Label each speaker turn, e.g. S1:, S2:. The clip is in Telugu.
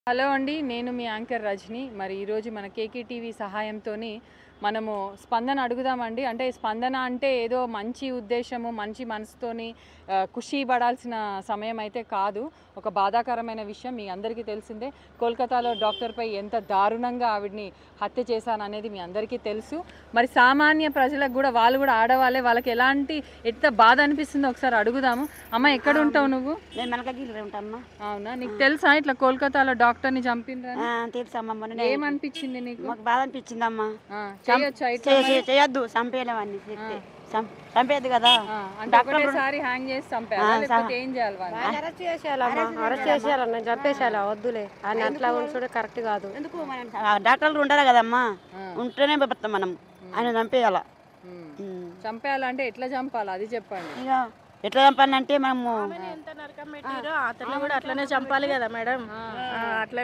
S1: హలో అండి, నేను మీ యాంకర్ రజని. మరి ఈరోజు మన కేకే టీవీ సహాయంతోని మనము స్పందన అడుగుదామండి. అంటే స్పందన అంటే ఏదో మంచి ఉద్దేశము, మంచి మనసుతోని ఖుషి పడాల్సిన సమయం అయితే కాదు. ఒక బాధాకరమైన విషయం మీ అందరికీ తెలిసిందే. కోల్కతాలో డాక్టర్పై ఎంత దారుణంగా ఆవిడ్ని హత్య చేశాననేది మీ అందరికీ తెలుసు. మరి సామాన్య ప్రజలకు కూడా, వాళ్ళు కూడా ఆడవాళ్ళే, వాళ్ళకి ఎంత బాధ అనిపిస్తుందో ఒకసారి అడుగుదాము. అమ్మ, ఎక్కడ ఉంటావు నువ్వు?
S2: నేను మలకగిరి ఉంటామ్మా.
S1: అవునా, నీకు తెలుసా ఇట్లా కోల్కతాలో డాక్టర్ని చంపిండ్రని?
S2: తెలుసమ్మా. మొన్న
S1: ఏమనిపించింది నీకు?
S2: మాకు బాధ అనిపించిందమ్మా.
S1: చేయొచ్చా ఇట్లా మరి?
S2: చేయొద్దు, చంపేయలేమని చంపేయద్దు కదా.
S1: అంటే ఒకటేసారి హ్యాంగ్ చేసి చంపారా, లేకపోతే ఏం చేయాలి వాళ్ళని?
S3: అరెస్ట్ చేసేయాలమ్మా, నేను చంపేసేయాలా? వద్దులే, ఆయన అట్లా ఉంచుడే కరెక్ట్ కాదు.
S2: ఎందుకు డాక్టర్లు ఉండాలి కదమ్మా, ఉంటేనే పెడతాం మనం. ఆయన చంపేయాల.
S1: చంపేయాలంటే ఎట్లా చంపాలి అది చెప్పండి.
S2: ఇక ఎట్లా చంపాలంటే మనము
S3: అతన్ని కూడా అట్లనే చంపాలి కదా మేడం. అట్లా